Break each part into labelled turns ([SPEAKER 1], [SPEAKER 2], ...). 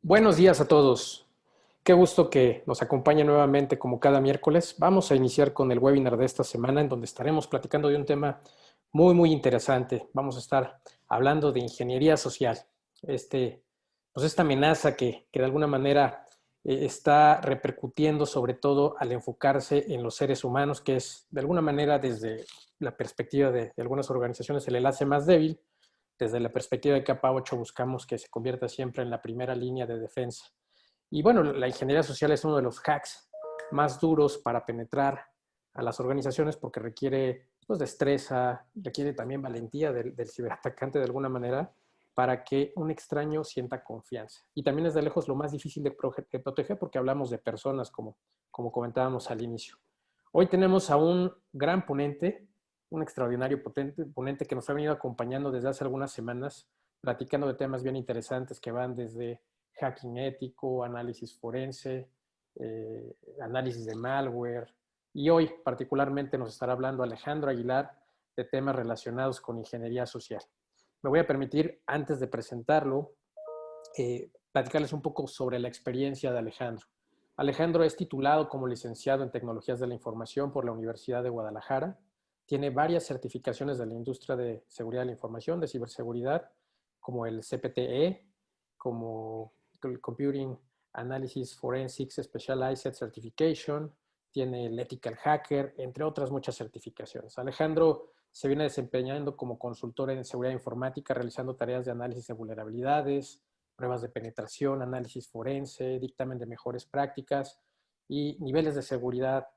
[SPEAKER 1] Buenos días a todos. Qué gusto que nos acompañe nuevamente como cada miércoles. Vamos a iniciar con el webinar de esta semana en donde estaremos platicando de un tema muy interesante. Vamos a estar hablando de ingeniería social. Esta amenaza que de alguna manera está repercutiendo sobre todo al enfocarse en los seres humanos, que es de alguna manera desde la perspectiva de algunas organizaciones el enlace más débil. Desde la perspectiva de capa 8 buscamos que se convierta siempre en la primera línea de defensa. Y bueno, la ingeniería social es uno de los hacks más duros para penetrar a las organizaciones porque requiere pues, destreza, requiere también valentía del ciberatacante de alguna manera para que un extraño sienta confianza. Y también es de lejos lo más difícil de proteger porque hablamos de personas como comentábamos al inicio. Hoy tenemos a un gran ponente, un extraordinario ponente que nos ha venido acompañando desde hace algunas semanas, platicando de temas bien interesantes que van desde hacking ético, análisis forense, análisis de malware. Y hoy particularmente nos estará hablando Alejandro Aguilar de temas relacionados con ingeniería social. Me voy a permitir, antes de presentarlo, platicarles un poco sobre la experiencia de Alejandro. Alejandro es titulado como licenciado en Tecnologías de la Información por la Universidad de Guadalajara. Tiene varias certificaciones de la industria de seguridad de la información, de ciberseguridad, como el CPTE, como el Computing Analysis Forensics Specialized Certification, tiene el Ethical Hacker, entre otras muchas certificaciones. Alejandro se viene desempeñando como consultor en seguridad informática, realizando tareas de análisis de vulnerabilidades, pruebas de penetración, análisis forense, dictamen de mejores prácticas y niveles de seguridad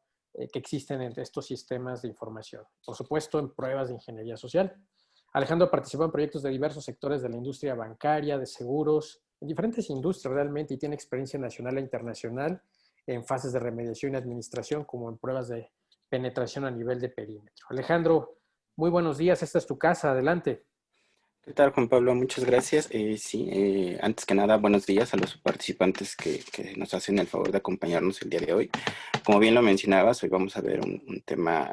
[SPEAKER 1] que existen en estos sistemas de información. Por supuesto, en pruebas de ingeniería social. Alejandro participó en proyectos de diversos sectores de la industria bancaria, de seguros, en diferentes industrias realmente, y tiene experiencia nacional e internacional en fases de remediación y administración, como en pruebas de penetración a nivel de perímetro. Alejandro, muy buenos días, esta es tu casa, adelante.
[SPEAKER 2] ¿Qué tal, Juan Pablo? Muchas gracias. Antes que nada, buenos días a los participantes que nos hacen el favor de acompañarnos el día de hoy. Como bien lo mencionabas, hoy vamos a ver un tema,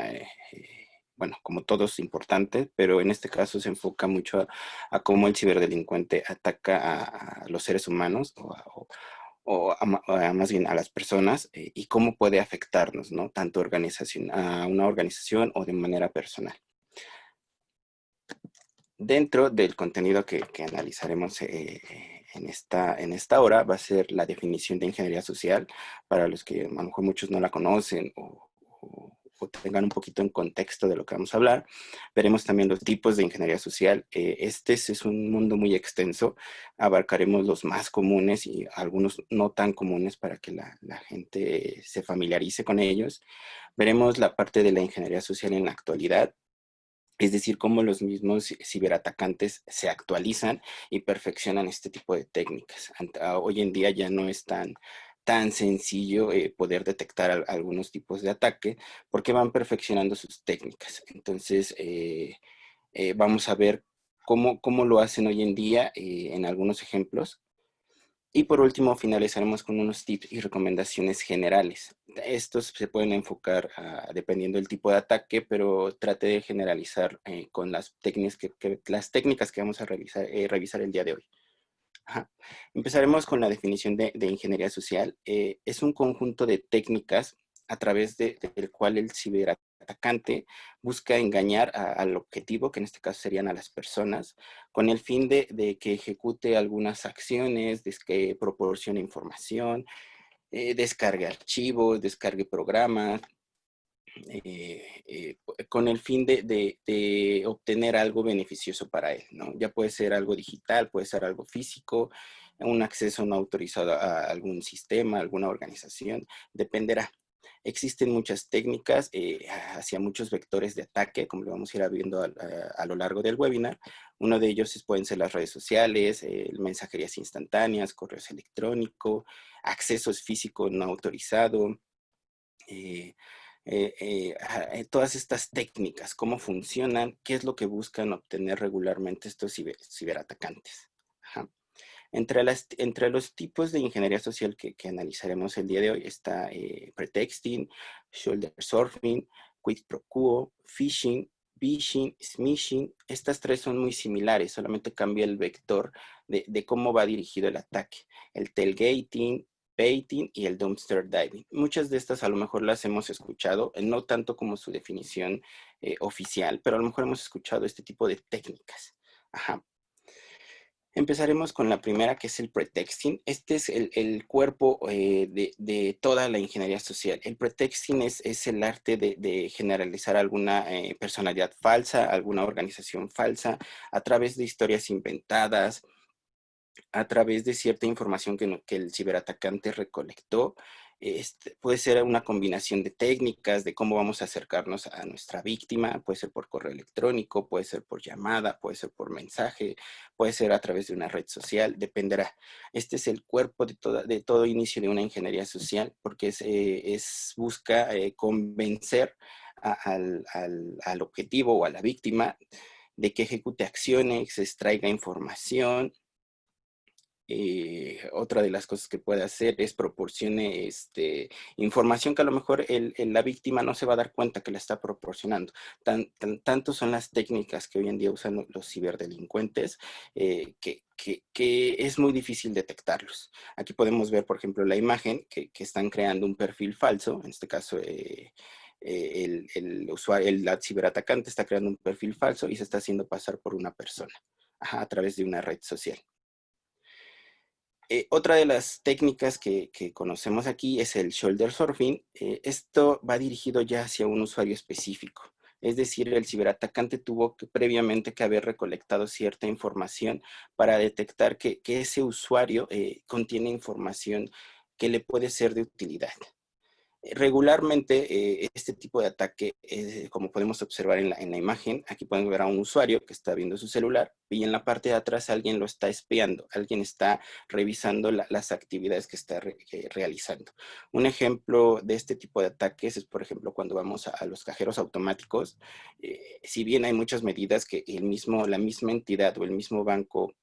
[SPEAKER 2] bueno, como todos importante, pero en este caso se enfoca mucho a cómo el ciberdelincuente ataca a los seres humanos o más bien a las personas y cómo puede afectarnos, ¿no? Tanto a una organización o de manera personal. Dentro del contenido que analizaremos en esta hora va a ser la definición de ingeniería social, para los que a lo mejor muchos no la conocen o tengan un poquito en contexto de lo que vamos a hablar. Veremos también los tipos de ingeniería social. Este es un mundo muy extenso. Abarcaremos los más comunes y algunos no tan comunes para que la gente se familiarice con ellos. Veremos la parte de la ingeniería social en la actualidad, es decir, cómo los mismos ciberatacantes se actualizan y perfeccionan este tipo de técnicas. Hoy en día ya no es tan sencillo poder detectar algunos tipos de ataque porque van perfeccionando sus técnicas. Entonces, vamos a ver cómo lo hacen hoy en día en algunos ejemplos. Y por último, finalizaremos con unos tips y recomendaciones generales. Estos se pueden enfocar dependiendo del tipo de ataque, pero trate de generalizar con las técnicas que vamos a revisar el día de hoy. Ajá. Empezaremos con la definición de ingeniería social. Es un conjunto de técnicas a través del cual el ciberatacante busca engañar al objetivo, que en este caso serían a las personas, con el fin de que ejecute algunas acciones, de que proporcione información, descargue archivos, descargue programas, con el fin de obtener algo beneficioso para él, ¿no? Ya puede ser algo digital, puede ser algo físico, un acceso no autorizado a algún sistema, alguna organización, dependerá. Existen muchas técnicas hacia muchos vectores de ataque, como lo vamos a ir viendo a lo largo del webinar. Uno de ellos pueden ser las redes sociales, mensajerías instantáneas, correos electrónicos, accesos físicos no autorizados, todas estas técnicas, cómo funcionan, qué es lo que buscan obtener regularmente estos ciberatacantes. Ajá. Entre los tipos de ingeniería social que analizaremos el día de hoy está pretexting, shoulder surfing, quid pro quo, phishing, phishing, smishing. Estas tres son muy similares, solamente cambia el vector de cómo va dirigido el ataque. El tailgating, baiting y el dumpster diving. Muchas de estas a lo mejor las hemos escuchado, no tanto como su definición oficial, pero a lo mejor hemos escuchado este tipo de técnicas. Ajá. Empezaremos con la primera, que es el pretexting. Este es el cuerpo de toda la ingeniería social. El pretexting es el arte de generalizar alguna personalidad falsa, alguna organización falsa, a través de historias inventadas, a través de cierta información que el ciberatacante recolectó. Puede ser una combinación de técnicas, de cómo vamos a acercarnos a nuestra víctima, puede ser por correo electrónico, puede ser por llamada, puede ser por mensaje, puede ser a través de una red social, dependerá. Este es el cuerpo de todo inicio de una ingeniería social, porque busca convencer al objetivo o a la víctima de que ejecute acciones, extraiga información. Otra de las cosas que puede hacer es proporcione información que a lo mejor la víctima no se va a dar cuenta que la está proporcionando. Tanto son las técnicas que hoy en día usan los ciberdelincuentes que es muy difícil detectarlos. Aquí podemos ver, por ejemplo, la imagen que están creando un perfil falso, en este caso el usuario, el ciberatacante está creando un perfil falso y se está haciendo pasar por una persona a través de una red social. Otra de las técnicas que conocemos aquí es el shoulder surfing. Esto va dirigido ya hacia un usuario específico. Es decir, el ciberatacante tuvo previamente que haber recolectado cierta información para detectar que ese usuario contiene información que le puede ser de utilidad. Regularmente, este tipo de ataque, como podemos observar en la imagen, aquí podemos ver a un usuario que está viendo su celular y en la parte de atrás alguien lo está espiando, alguien está revisando las actividades que está realizando. Un ejemplo de este tipo de ataques es, por ejemplo, cuando vamos a los cajeros automáticos. Si bien hay muchas medidas que la misma entidad o el mismo banco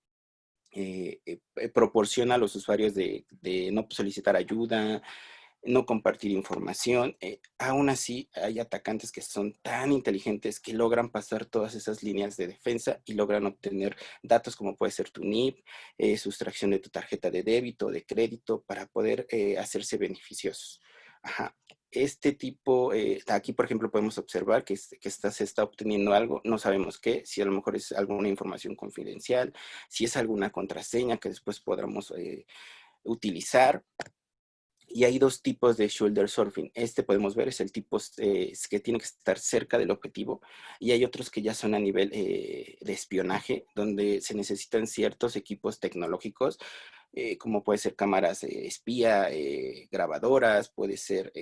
[SPEAKER 2] proporciona a los usuarios de no solicitar ayuda, no compartir información. Aún así, hay atacantes que son tan inteligentes que logran pasar todas esas líneas de defensa y logran obtener datos como puede ser tu NIP, sustracción de tu tarjeta de débito o de crédito para poder hacerse beneficiosos. Ajá. Este tipo, aquí por ejemplo podemos observar que se está obteniendo algo, no sabemos qué, si a lo mejor es alguna información confidencial, si es alguna contraseña que después podamos utilizar. Y hay dos tipos de shoulder surfing. Podemos ver es el tipo que tiene que estar cerca del objetivo y hay otros que ya son a nivel de espionaje, donde se necesitan ciertos equipos tecnológicos, como puede ser cámaras espía, grabadoras, puede ser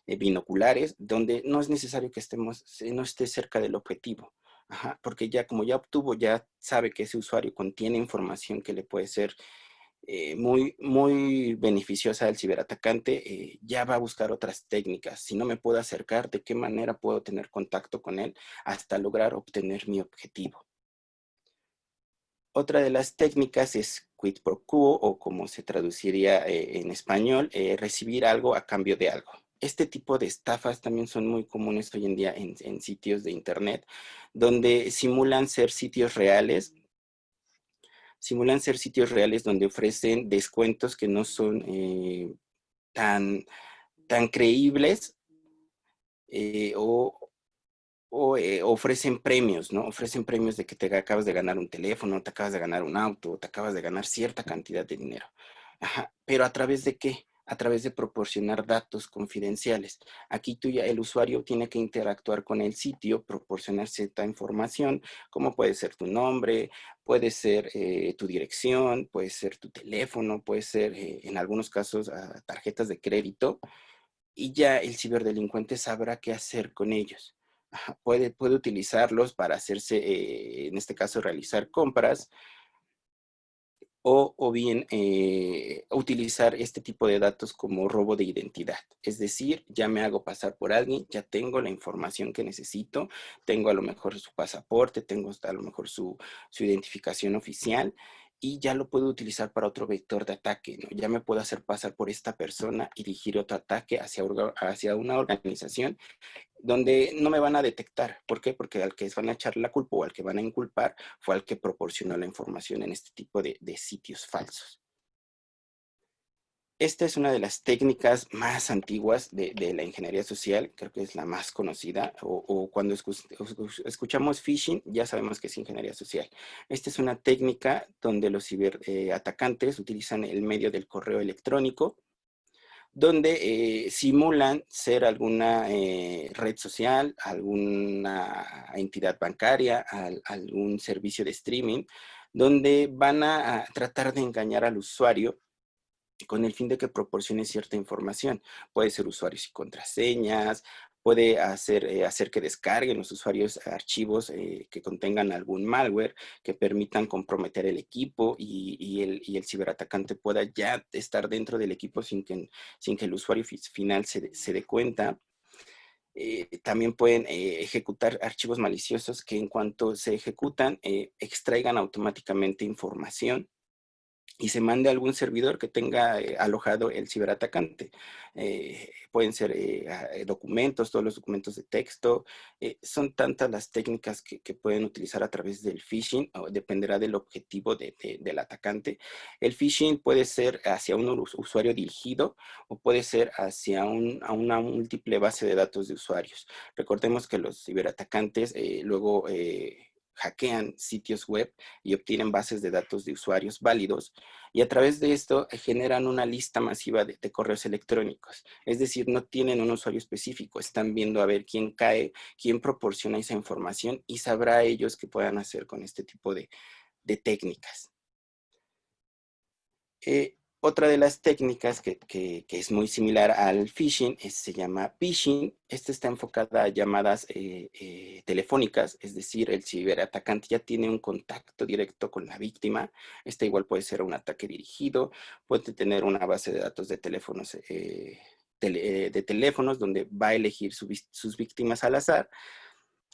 [SPEAKER 2] binoculares, donde no es necesario que no esté cerca del objetivo. Ajá, porque ya como ya obtuvo, ya sabe que ese usuario contiene información que le puede ser muy beneficiosa al ciberatacante. Ya va a buscar otras técnicas. Si no me puedo acercar, ¿de qué manera puedo tener contacto con él hasta lograr obtener mi objetivo? Otra de las técnicas es quid pro quo, o como se traduciría en español, recibir algo a cambio de algo. Este tipo de estafas también son muy comunes hoy en día en sitios de internet, donde simulan ser sitios reales donde ofrecen descuentos que no son tan, tan creíbles, o ofrecen premios, ¿no? Ofrecen premios de que te acabas de ganar un teléfono, te acabas de ganar un auto, te acabas de ganar cierta cantidad de dinero. Ajá. ¿Pero a través de qué? A través de proporcionar datos confidenciales. Aquí el usuario tiene que interactuar con el sitio, proporcionar cierta información, como puede ser tu nombre, puede ser tu dirección, puede ser tu teléfono, puede ser en algunos casos tarjetas de crédito, y ya el ciberdelincuente sabrá qué hacer con ellos. Ajá, puede utilizarlos para hacerse, en este caso, realizar compras, o bien utilizar este tipo de datos como robo de identidad. Es decir, ya me hago pasar por alguien, ya tengo la información que necesito, tengo a lo mejor su pasaporte, tengo a lo mejor su identificación oficial, y ya lo puedo utilizar para otro vector de ataque, ¿no? Ya me puedo hacer pasar por esta persona y dirigir otro ataque hacia una organización donde no me van a detectar. ¿Por qué? Porque al que van a echar la culpa o al que van a inculpar fue al que proporcionó la información en este tipo de sitios falsos. Esta es una de las técnicas más antiguas de la ingeniería social, creo que es la más conocida, o cuando escuchamos phishing, ya sabemos que es ingeniería social. Esta es una técnica donde los ciberatacantes utilizan el medio del correo electrónico, donde simulan ser alguna red social, alguna entidad bancaria, algún servicio de streaming, donde van a tratar de engañar al usuario con el fin de que proporcione cierta información. Puede ser usuarios y contraseñas, puede hacer que descarguen los usuarios archivos que contengan algún malware, que permitan comprometer el equipo y el ciberatacante pueda ya estar dentro del equipo sin que el usuario final se dé cuenta. También pueden ejecutar archivos maliciosos que en cuanto se ejecutan, extraigan automáticamente información y se mande a algún servidor que tenga alojado el ciberatacante. Pueden ser documentos, todos los documentos de texto. Son tantas las técnicas que pueden utilizar a través del phishing, o dependerá del objetivo del atacante. El phishing puede ser hacia un usuario dirigido o puede ser hacia a una múltiple base de datos de usuarios. Recordemos que los ciberatacantes luego hackean sitios web y obtienen bases de datos de usuarios válidos y a través de esto generan una lista masiva de correos electrónicos. Es decir, no tienen un usuario específico, están viendo a ver quién cae, quién proporciona esa información y sabrá ellos qué puedan hacer con este tipo de técnicas. Otra de las técnicas que es muy similar al phishing se llama phishing. Esta está enfocada a llamadas telefónicas, es decir, el ciberatacante ya tiene un contacto directo con la víctima. Este igual puede ser un ataque dirigido, puede tener una base de datos de teléfonos, donde va a elegir sus víctimas al azar.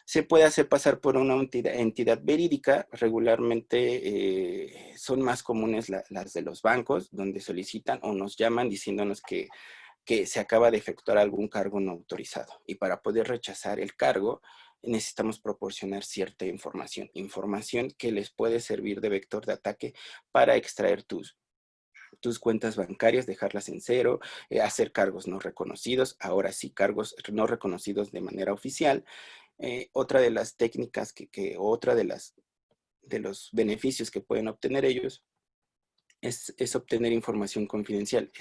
[SPEAKER 2] Se puede hacer pasar por una entidad verídica. Regularmente son más comunes las de los bancos, donde solicitan o nos llaman diciéndonos que se acaba de efectuar algún cargo no autorizado. Y para poder rechazar el cargo, necesitamos proporcionar cierta información que les puede servir de vector de ataque para extraer tus cuentas bancarias, dejarlas en cero, hacer cargos no reconocidos, ahora sí, cargos no reconocidos de manera oficial. Otra de las técnicas otra de los beneficios que pueden obtener ellos es obtener información confidencial.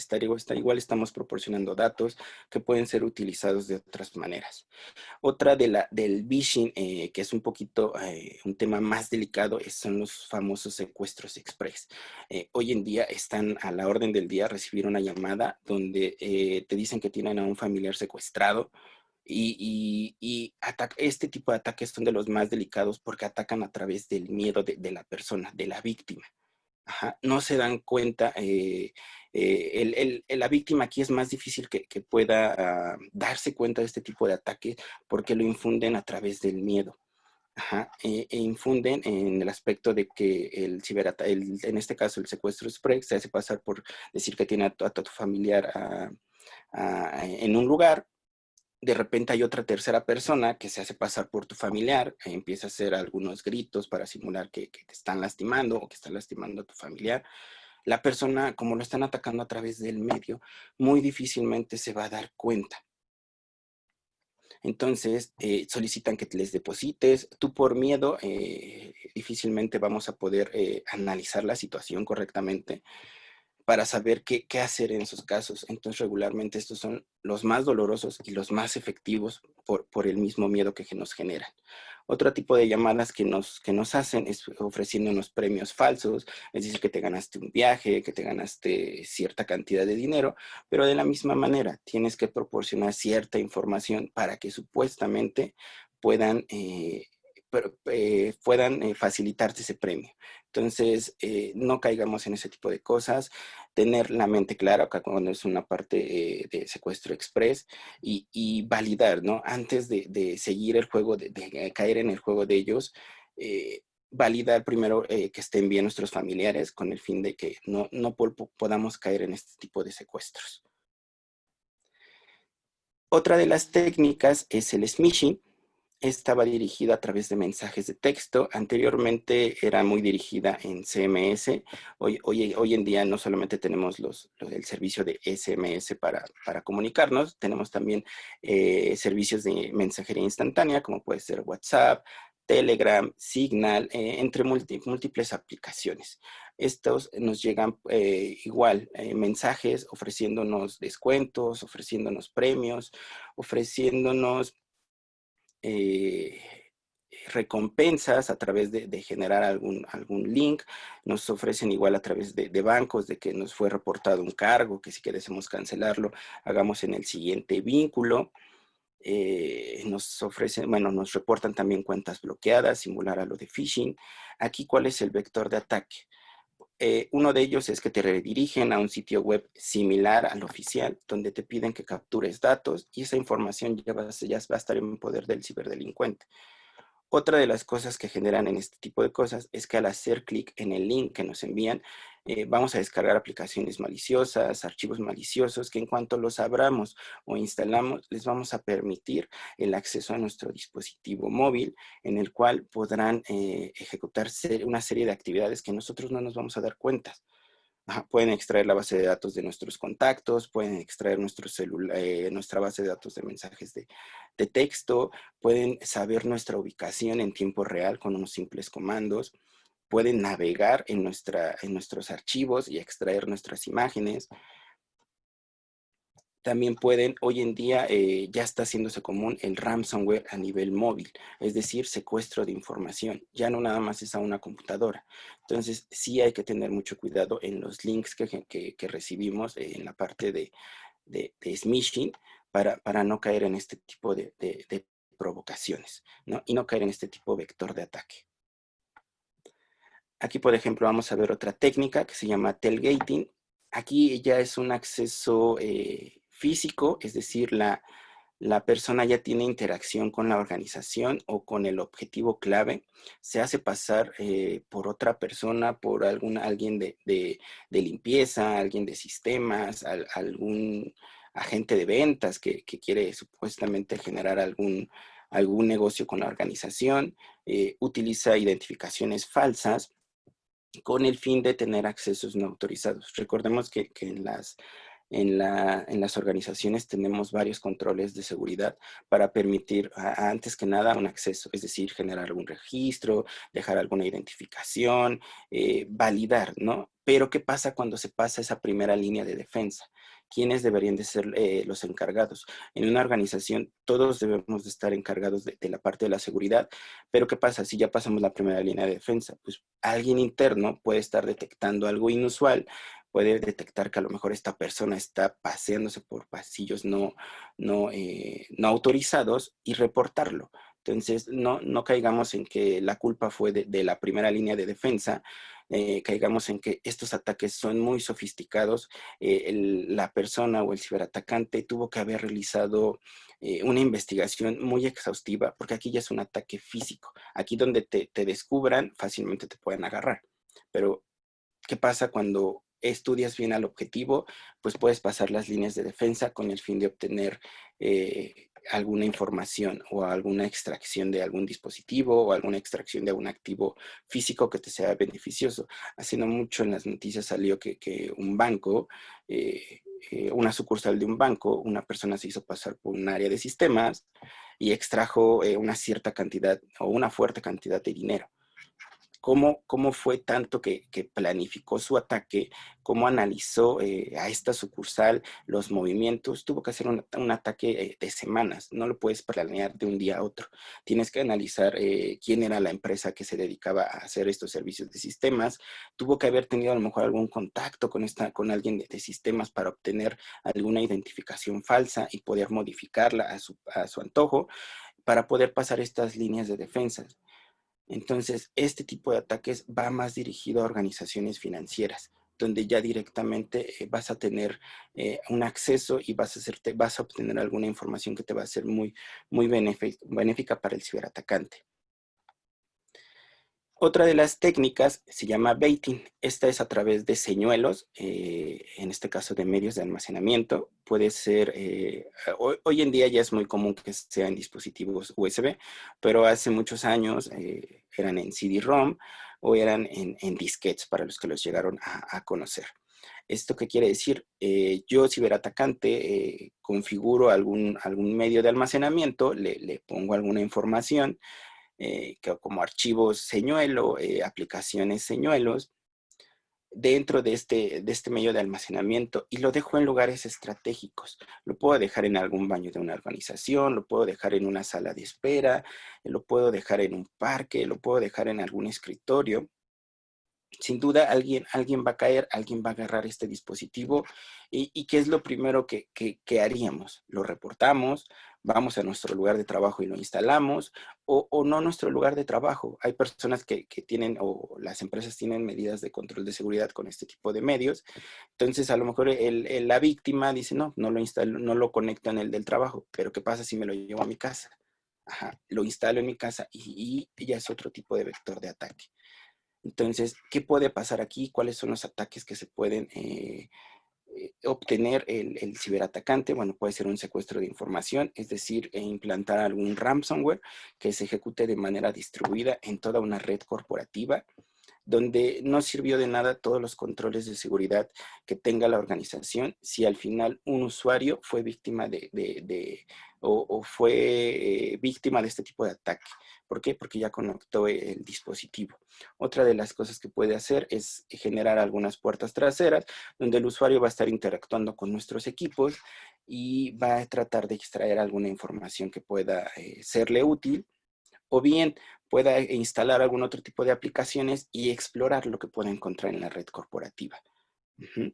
[SPEAKER 2] Igual estamos proporcionando datos que pueden ser utilizados de otras maneras. Otra del phishing, que es un poquito un tema más delicado, son los famosos secuestros express. Hoy en día están a la orden del día recibir una llamada donde te dicen que tienen a un familiar secuestrado este tipo de ataques son de los más delicados porque atacan a través del miedo de la persona, de la víctima. Ajá, no se dan cuenta, la víctima aquí es más difícil que pueda darse cuenta de este tipo de ataque porque lo infunden a través del miedo. Ajá, infunden en el aspecto de que en este caso el secuestro express se hace pasar por decir que tiene a tu familiar en un lugar. De repente hay otra tercera persona que se hace pasar por tu familiar, empieza a hacer algunos gritos para simular que te están lastimando o que están lastimando a tu familiar. La persona, como lo están atacando a través del medio, muy difícilmente se va a dar cuenta. Entonces, solicitan que te les deposites. Tú por miedo, difícilmente vamos a poder analizar la situación correctamente para saber qué hacer en esos casos. Entonces, regularmente estos son los más dolorosos y los más efectivos por el mismo miedo que nos generan. Otro tipo de llamadas que nos hacen es ofreciéndonos premios falsos, es decir, que te ganaste un viaje, que te ganaste cierta cantidad de dinero, pero de la misma manera tienes que proporcionar cierta información para que supuestamente puedan facilitarte ese premio. Entonces, no caigamos en ese tipo de cosas, tener la mente clara acá cuando es una parte de secuestro express y validar, ¿no? Antes de seguir el juego, de caer en el juego de ellos, validar primero que estén bien nuestros familiares con el fin de que no podamos caer en este tipo de secuestros. Otra de las técnicas es el smishing. Esta va dirigida a través de mensajes de texto. Anteriormente era muy dirigida en CMS. Hoy en día no solamente tenemos el servicio de SMS para comunicarnos, tenemos también servicios de mensajería instantánea, como puede ser WhatsApp, Telegram, Signal, entre múltiples aplicaciones. Estos nos llegan igual, mensajes ofreciéndonos descuentos, ofreciéndonos premios, ofreciéndonos eh, recompensas a través de generar algún link. Nos ofrecen igual a través de bancos, de que nos fue reportado un cargo, que si queremos cancelarlo, hagamos en el siguiente vínculo. Nos ofrecen, bueno, nos reportan también cuentas bloqueadas, similar a lo de phishing. Aquí, ¿cuál es el vector de ataque? Uno de ellos es que te redirigen a un sitio web similar al oficial, donde te piden que captures datos y esa información ya va a estar en poder del ciberdelincuente. Otra de las cosas que generan en este tipo de cosas es que al hacer clic en el link que nos envían, vamos a descargar aplicaciones maliciosas, archivos maliciosos, que en cuanto los abramos o instalamos, les vamos a permitir el acceso a nuestro dispositivo móvil, en el cual podrán ejecutar una serie de actividades que nosotros no nos vamos a dar cuenta. Pueden extraer la base de datos de nuestros contactos, pueden extraer nuestra base de datos de mensajes de texto, pueden saber nuestra ubicación en tiempo real con unos simples comandos, pueden navegar en nuestros archivos y extraer nuestras imágenes. También pueden, hoy en día ya está haciéndose común el ransomware a nivel móvil, es decir, secuestro de información. Ya no nada más es a una computadora. Entonces, sí hay que tener mucho cuidado en los links que recibimos en la parte de smishing para no caer en este tipo de provocaciones, ¿no? Y no caer en este tipo de vector de ataque. Aquí, por ejemplo, vamos a ver otra técnica que se llama tailgating. Aquí ya es un acceso físico, es decir, la persona ya tiene interacción con la organización o con el objetivo clave, se hace pasar por otra persona, por alguien de limpieza, alguien de sistemas, algún agente de ventas que quiere supuestamente generar algún negocio con la organización, utiliza identificaciones falsas con el fin de tener accesos no autorizados. Recordemos que en las organizaciones tenemos varios controles de seguridad para permitir, antes que nada, un acceso, es decir, generar algún registro, dejar alguna identificación, validar, ¿no? Pero, ¿qué pasa cuando se pasa esa primera línea de defensa? ¿Quiénes deberían de ser los encargados? En una organización, todos debemos de estar encargados de la parte de la seguridad, pero ¿qué pasa si ya pasamos la primera línea de defensa? Pues alguien interno puede estar detectando algo inusual, puede detectar que a lo mejor esta persona está paseándose por pasillos no autorizados y reportarlo. Entonces, no caigamos en que la culpa fue de la primera línea de defensa, caigamos en que estos ataques son muy sofisticados. La persona o el ciberatacante tuvo que haber realizado una investigación muy exhaustiva, porque aquí ya es un ataque físico. Aquí donde te descubran, fácilmente te pueden agarrar. Pero, ¿qué pasa cuando estudias bien al objetivo? Pues puedes pasar las líneas de defensa con el fin de obtener alguna información o alguna extracción de algún dispositivo o alguna extracción de algún activo físico que te sea beneficioso. Hace no mucho en las noticias salió que un banco, una sucursal de un banco, una persona se hizo pasar por un área de sistemas y extrajo una cierta cantidad o una fuerte cantidad de dinero. ¿Cómo fue tanto que planificó su ataque? ¿Cómo analizó a esta sucursal los movimientos? Tuvo que hacer un ataque de semanas. No lo puedes planear de un día a otro. Tienes que analizar quién era la empresa que se dedicaba a hacer estos servicios de sistemas. Tuvo que haber tenido a lo mejor algún contacto con alguien de sistemas para obtener alguna identificación falsa y poder modificarla a su antojo para poder pasar estas líneas de defensa. Entonces, este tipo de ataques va más dirigido a organizaciones financieras, donde ya directamente vas a tener un acceso y vas a obtener alguna información que te va a ser muy benéfica para el ciberatacante. Otra de las técnicas se llama baiting. Esta es a través de señuelos, en este caso de medios de almacenamiento. Puede ser, hoy en día ya es muy común que sean dispositivos USB, pero hace muchos años eran en CD-ROM o eran en disquetes para los que los llegaron a conocer. ¿Esto qué quiere decir? Yo, ciberatacante, configuro algún medio de almacenamiento, le pongo alguna información, como archivos señuelo, aplicaciones señuelos, dentro de este medio de almacenamiento y lo dejo en lugares estratégicos. Lo puedo dejar en algún baño de una organización, lo puedo dejar en una sala de espera, lo puedo dejar en un parque, lo puedo dejar en algún escritorio. Sin duda alguien va a caer, alguien va a agarrar este dispositivo y ¿qué es lo primero que haríamos? Lo reportamos, vamos a nuestro lugar de trabajo y lo instalamos o no nuestro lugar de trabajo. Hay personas que tienen o las empresas tienen medidas de control de seguridad con este tipo de medios. Entonces a lo mejor la víctima dice no, no lo instalo, no lo conecto en el del trabajo, pero ¿qué pasa si me lo llevo a mi casa? Ajá, lo instalo en mi casa y ya es otro tipo de vector de ataque. Entonces, ¿qué puede pasar aquí? ¿Cuáles son los ataques que se pueden obtener el ciberatacante? Bueno, puede ser un secuestro de información, es decir, implantar algún ransomware que se ejecute de manera distribuida en toda una red corporativa, donde no sirvió de nada todos los controles de seguridad que tenga la organización si al final un usuario fue víctima o fue víctima de este tipo de ataque. ¿Por qué? Porque ya conectó el dispositivo. Otra de las cosas que puede hacer es generar algunas puertas traseras donde el usuario va a estar interactuando con nuestros equipos y va a tratar de extraer alguna información que pueda serle útil, o bien pueda instalar algún otro tipo de aplicaciones y explorar lo que pueda encontrar en la red corporativa. Uh-huh.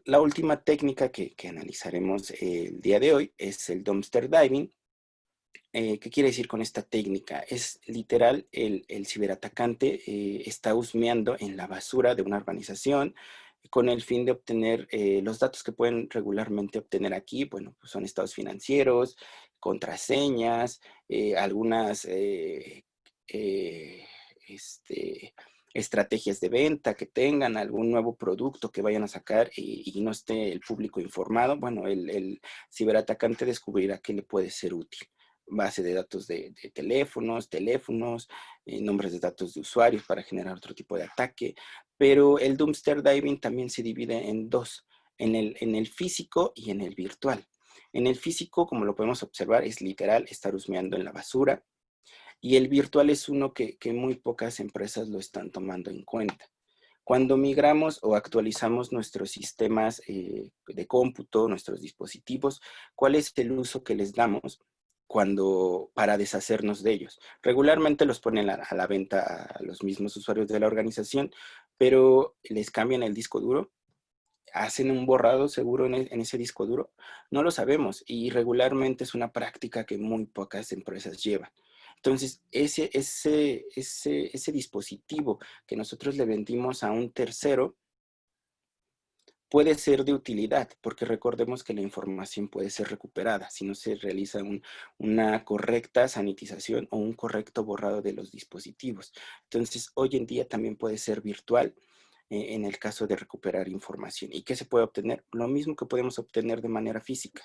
[SPEAKER 2] La última técnica que analizaremos el día de hoy es el dumpster diving. ¿Qué quiere decir con esta técnica? Es literal, el ciberatacante está husmeando en la basura de una organización con el fin de obtener los datos que pueden regularmente obtener aquí. Bueno, pues son estados financieros, contraseñas, algunas este, estrategias de venta que tengan, algún nuevo producto que vayan a sacar y no esté el público informado. Bueno, el ciberatacante descubrirá qué le puede ser útil. Base de datos de teléfonos, nombres de datos de usuarios para generar otro tipo de ataque. Pero el dumpster diving también se divide en dos, en el físico y en el virtual. En el físico, como lo podemos observar, es literal estar husmeando en la basura, y el virtual es uno que muy pocas empresas lo están tomando en cuenta. Cuando migramos o actualizamos nuestros sistemas de cómputo, nuestros dispositivos, ¿cuál es el uso que les damos para deshacernos de ellos? Regularmente los ponen a la venta a los mismos usuarios de la organización, pero les cambian el disco duro, hacen un borrado seguro en ese disco duro. No lo sabemos y regularmente es una práctica que muy pocas empresas llevan. Entonces, ese dispositivo que nosotros le vendimos a un tercero puede ser de utilidad, porque recordemos que la información puede ser recuperada si no se realiza una correcta sanitización o un correcto borrado de los dispositivos. Entonces, hoy en día también puede ser virtual en el caso de recuperar información. ¿Y qué se puede obtener? Lo mismo que podemos obtener de manera física.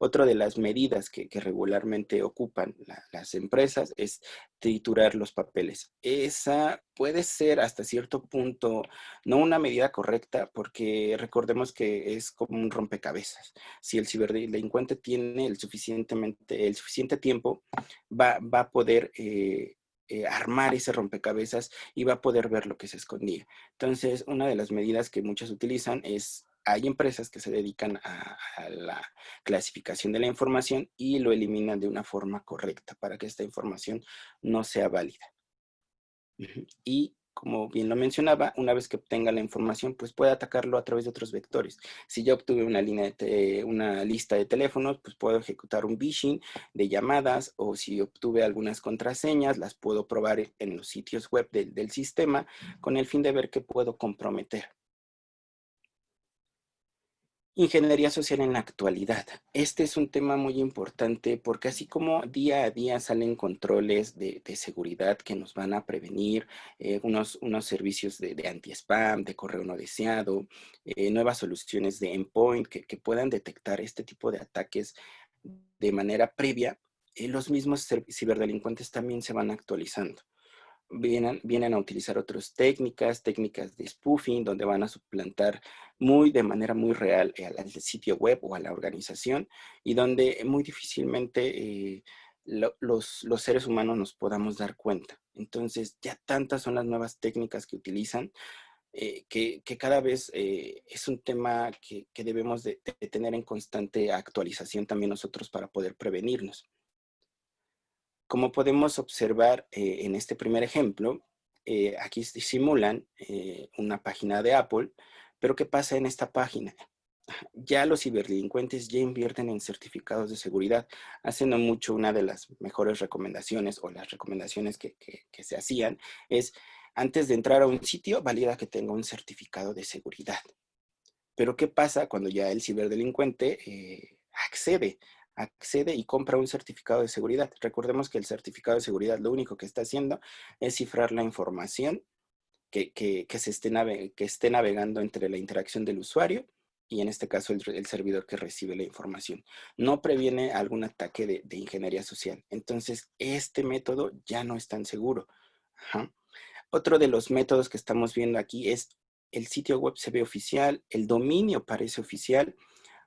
[SPEAKER 2] Otra de las medidas que regularmente ocupan las empresas es triturar los papeles. Esa puede ser hasta cierto punto no una medida correcta, porque recordemos que es como un rompecabezas. Si el ciberdelincuente tiene el suficiente tiempo, va a poder armar ese rompecabezas y va a poder ver lo que se escondía. Entonces, una de las medidas que muchas utilizan es, hay empresas que se dedican a la clasificación de la información y lo eliminan de una forma correcta para que esta información no sea válida. Y como bien lo mencionaba, una vez que obtenga la información, pues puede atacarlo a través de otros vectores. Si ya obtuve una lista de teléfonos, pues puedo ejecutar un phishing de llamadas, o si obtuve algunas contraseñas, las puedo probar en los sitios web del sistema con el fin de ver qué puedo comprometer. Ingeniería social en la actualidad. Este es un tema muy importante porque así como día a día salen controles de seguridad que nos van a prevenir, unos servicios de anti-spam, de correo no deseado, nuevas soluciones de endpoint que puedan detectar este tipo de ataques de manera previa, los mismos ciberdelincuentes también se van actualizando. Vienen a utilizar otras técnicas de spoofing, donde van a suplantar de manera muy real al sitio web o a la organización, y donde muy difícilmente los seres humanos nos podamos dar cuenta. Entonces, ya tantas son las nuevas técnicas que utilizan, que cada vez es un tema que debemos de tener en constante actualización también nosotros para poder prevenirnos. Como podemos observar en este primer ejemplo, aquí simulan una página de Apple, pero ¿qué pasa en esta página? Ya los ciberdelincuentes ya invierten en certificados de seguridad. Hace no mucho, una de las mejores recomendaciones o las recomendaciones que se hacían es, antes de entrar a un sitio, valida que tenga un certificado de seguridad. Pero ¿qué pasa cuando ya el ciberdelincuente accede y compra un certificado de seguridad? Recordemos que el certificado de seguridad lo único que está haciendo es cifrar la información que esté navegando entre la interacción del usuario y en este caso el servidor que recibe la información. No previene algún ataque de ingeniería social. Entonces, este método ya no es tan seguro. Ajá. Otro de los métodos que estamos viendo aquí es el sitio web se ve oficial, el dominio parece oficial,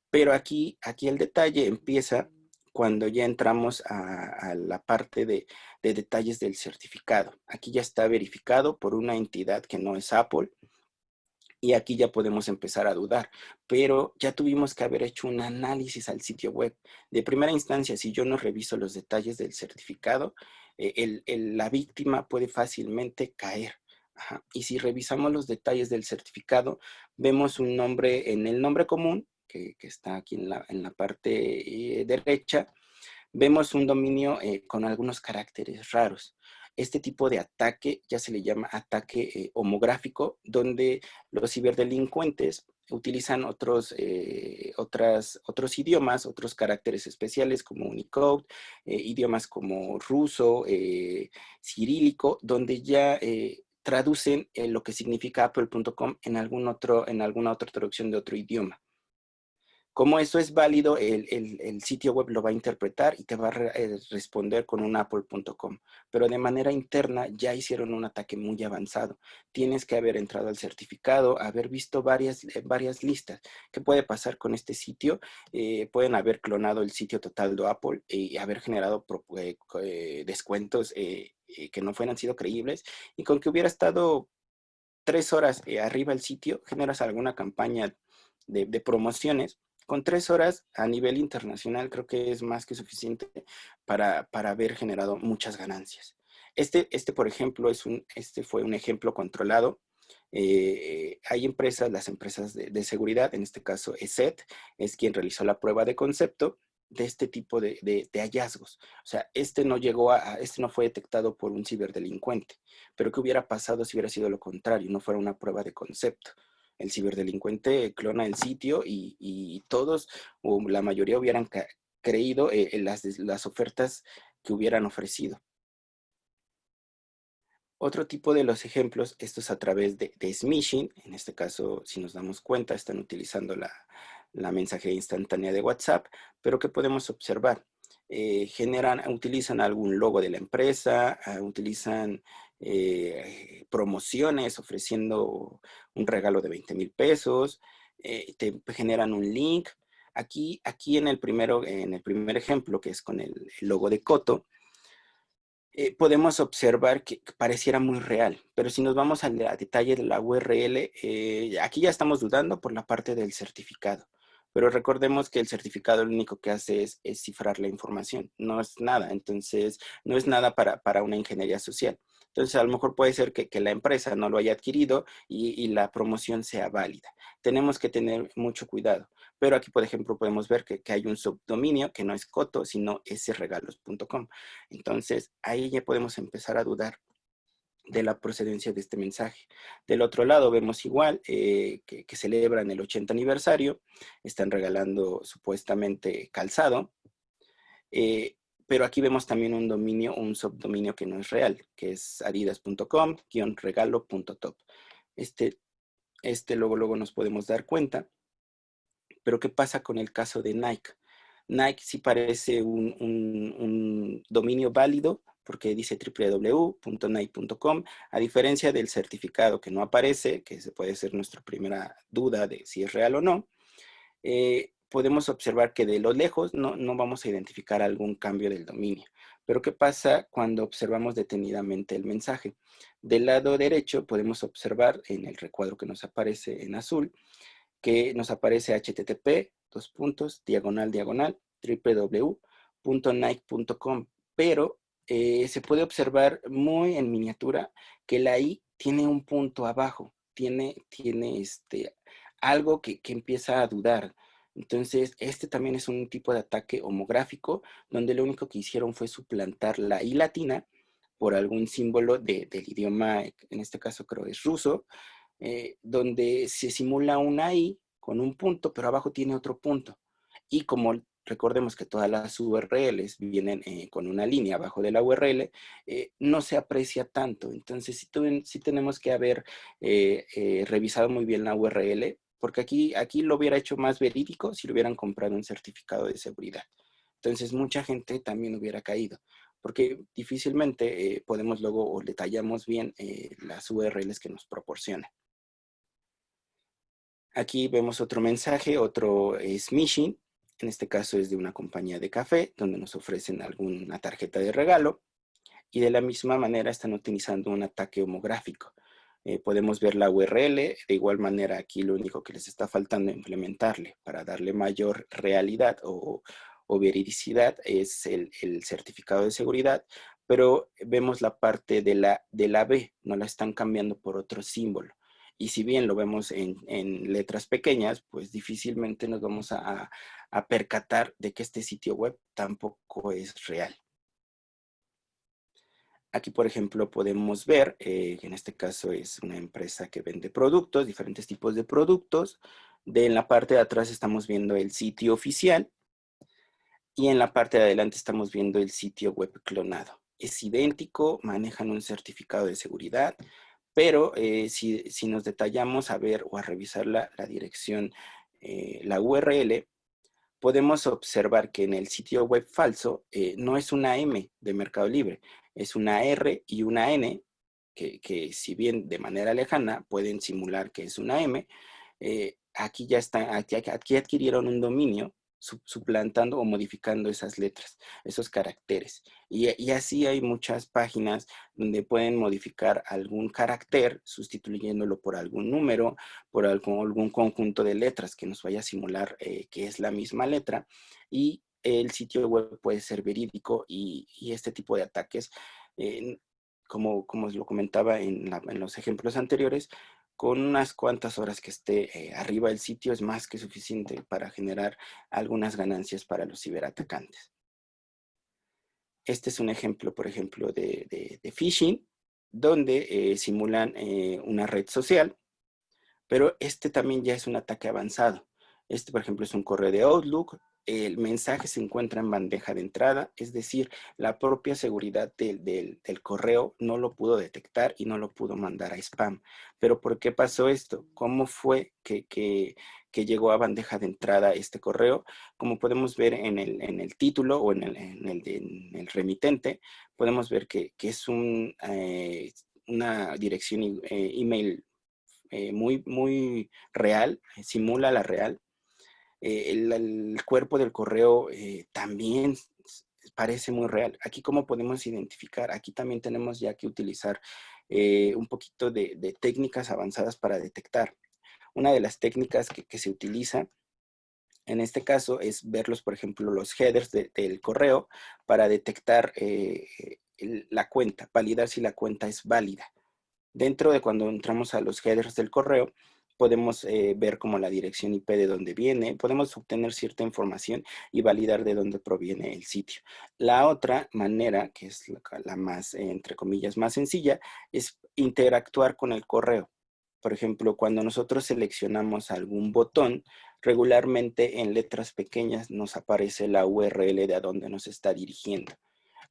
[SPEAKER 2] pero aquí el detalle empieza cuando ya entramos a la parte de detalles del certificado. Aquí ya está verificado por una entidad que no es Apple, y aquí ya podemos empezar a dudar, pero ya tuvimos que haber hecho un análisis al sitio web. De primera instancia, si yo no reviso los detalles del certificado, la víctima puede fácilmente caer. Ajá. Y si revisamos los detalles del certificado, vemos un nombre en el nombre común, que está aquí en la parte derecha. Vemos un dominio con algunos caracteres raros. Este tipo de ataque ya se le llama ataque homográfico, donde los ciberdelincuentes utilizan otros idiomas, otros caracteres especiales como Unicode, idiomas como ruso, cirílico, donde ya traducen lo que significa apple.com en en alguna otra traducción de otro idioma. Como eso es válido, el sitio web lo va a interpretar y te va a responder con un apple.com. Pero de manera interna ya hicieron un ataque muy avanzado. Tienes que haber entrado al certificado, haber visto varias listas. ¿Qué puede pasar con este sitio? Pueden haber clonado el sitio total de Apple y haber generado descuentos que no fueran sido creíbles. Y con que hubiera estado 3 horas arriba el sitio, generas alguna campaña de promociones. Con 3 horas a nivel internacional creo que es más que suficiente para haber generado muchas ganancias. Por ejemplo, este fue un ejemplo controlado. Hay empresas, las empresas de seguridad, en este caso ESET, es quien realizó la prueba de concepto de este tipo de hallazgos. O sea, este no fue detectado por un ciberdelincuente, pero ¿qué hubiera pasado si hubiera sido lo contrario, no fuera una prueba de concepto? El ciberdelincuente clona el sitio y todos o la mayoría hubieran creído en las ofertas que hubieran ofrecido. Otro tipo de los ejemplos, esto es a través de smishing. En este caso, si nos damos cuenta, están utilizando la mensajería instantánea de WhatsApp, pero ¿qué podemos observar? Utilizan algún logo de la empresa, utilizan promociones ofreciendo un regalo de 20,000 pesos, te generan un link. Aquí en el primer ejemplo, que es con el logo de Coto, podemos observar que pareciera muy real, pero si nos vamos a detalle de la URL, aquí ya estamos dudando por la parte del certificado, pero recordemos que el certificado lo único que hace es cifrar la información, no es nada, entonces no es nada para una ingeniería social. Entonces a lo mejor puede ser que la empresa no lo haya adquirido y la promoción sea válida. Tenemos que tener mucho cuidado. Pero aquí, por ejemplo, podemos ver que hay un subdominio que no es Coto, sino sregalos.com. Entonces, ahí ya podemos empezar a dudar de la procedencia de este mensaje. Del otro lado vemos igual que celebran el 80 aniversario, están regalando supuestamente calzado, eh, pero aquí vemos también un dominio, un subdominio que no es real, que es adidas.com-regalo.top. Este, luego nos podemos dar cuenta. Pero ¿qué pasa con el caso de Nike? Nike sí parece un dominio válido porque dice www.nike.com, a diferencia del certificado que no aparece, que puede ser nuestra primera duda de si es real o no. Podemos observar que de lo lejos no vamos a identificar algún cambio del dominio. Pero ¿qué pasa cuando observamos detenidamente el mensaje? Del lado derecho podemos observar en el recuadro que nos aparece en azul, que nos aparece http, www.nike.com, pero se puede observar muy en miniatura que la I tiene un punto abajo, tiene algo que empieza a dudar. Entonces, este también es un tipo de ataque homográfico, donde lo único que hicieron fue suplantar la I latina por algún símbolo del idioma, en este caso creo es ruso, donde se simula una I con un punto, pero abajo tiene otro punto. Y como recordemos que todas las URLs vienen con una línea abajo de la URL, no se aprecia tanto. Entonces sí tenemos que haber revisado muy bien la URL, porque aquí lo hubiera hecho más verídico si lo hubieran comprado un certificado de seguridad. Entonces mucha gente también hubiera caído, porque difícilmente podemos luego o detallamos bien las URLs que nos proporcionan. Aquí vemos otro mensaje, otro smishing. En este caso es de una compañía de café, donde nos ofrecen alguna tarjeta de regalo. Y de la misma manera están utilizando un ataque homográfico. Podemos ver la URL. De igual manera, aquí lo único que les está faltando implementarle para darle mayor realidad o veridicidad es el certificado de seguridad. Pero vemos la parte de la B, no la están cambiando por otro símbolo. Y si bien lo vemos en letras pequeñas, pues difícilmente nos vamos a percatar de que este sitio web tampoco es real. Aquí, por ejemplo, podemos ver, que en este caso es una empresa que vende productos, diferentes tipos de productos. En la parte de atrás estamos viendo el sitio oficial y en la parte de adelante estamos viendo el sitio web clonado. Es idéntico, manejan un certificado de seguridad, pero si nos detallamos a ver o a revisar la dirección, la URL, podemos observar que en el sitio web falso no es una M de Mercado Libre, es una R y una N, que si bien de manera lejana pueden simular que es una M, aquí ya están, aquí adquirieron un dominio suplantando o modificando esas letras, esos caracteres. Y así hay muchas páginas donde pueden modificar algún carácter, sustituyéndolo por algún número, por algún conjunto de letras que nos vaya a simular que es la misma letra. Y el sitio web puede ser verídico y este tipo de ataques, como os lo comentaba en los ejemplos anteriores, con unas cuantas horas que esté arriba del sitio es más que suficiente para generar algunas ganancias para los ciberatacantes. Este es un ejemplo, por ejemplo, de phishing, donde simulan una red social, pero este también ya es un ataque avanzado. Este, por ejemplo, es un correo de Outlook. El mensaje se encuentra en bandeja de entrada, es decir, la propia seguridad del correo no lo pudo detectar y no lo pudo mandar a spam. Pero ¿por qué pasó esto? ¿Cómo fue que llegó a bandeja de entrada este correo? Como podemos ver en el título o en el remitente, podemos ver que es una dirección email muy real, simula la real. El cuerpo del correo también parece muy real. Aquí, ¿cómo podemos identificar? Aquí también tenemos ya que utilizar un poquito de técnicas avanzadas para detectar. Una de las técnicas que se utiliza en este caso es verlos, por ejemplo, los headers del correo para detectar la cuenta, validar si la cuenta es válida. Dentro de cuando entramos a los headers del correo, podemos ver como la dirección IP de dónde viene, podemos obtener cierta información y validar de dónde proviene el sitio. La otra manera, que es la más, entre comillas, más sencilla, es interactuar con el correo. Por ejemplo, cuando nosotros seleccionamos algún botón, regularmente en letras pequeñas nos aparece la URL de a dónde nos está dirigiendo.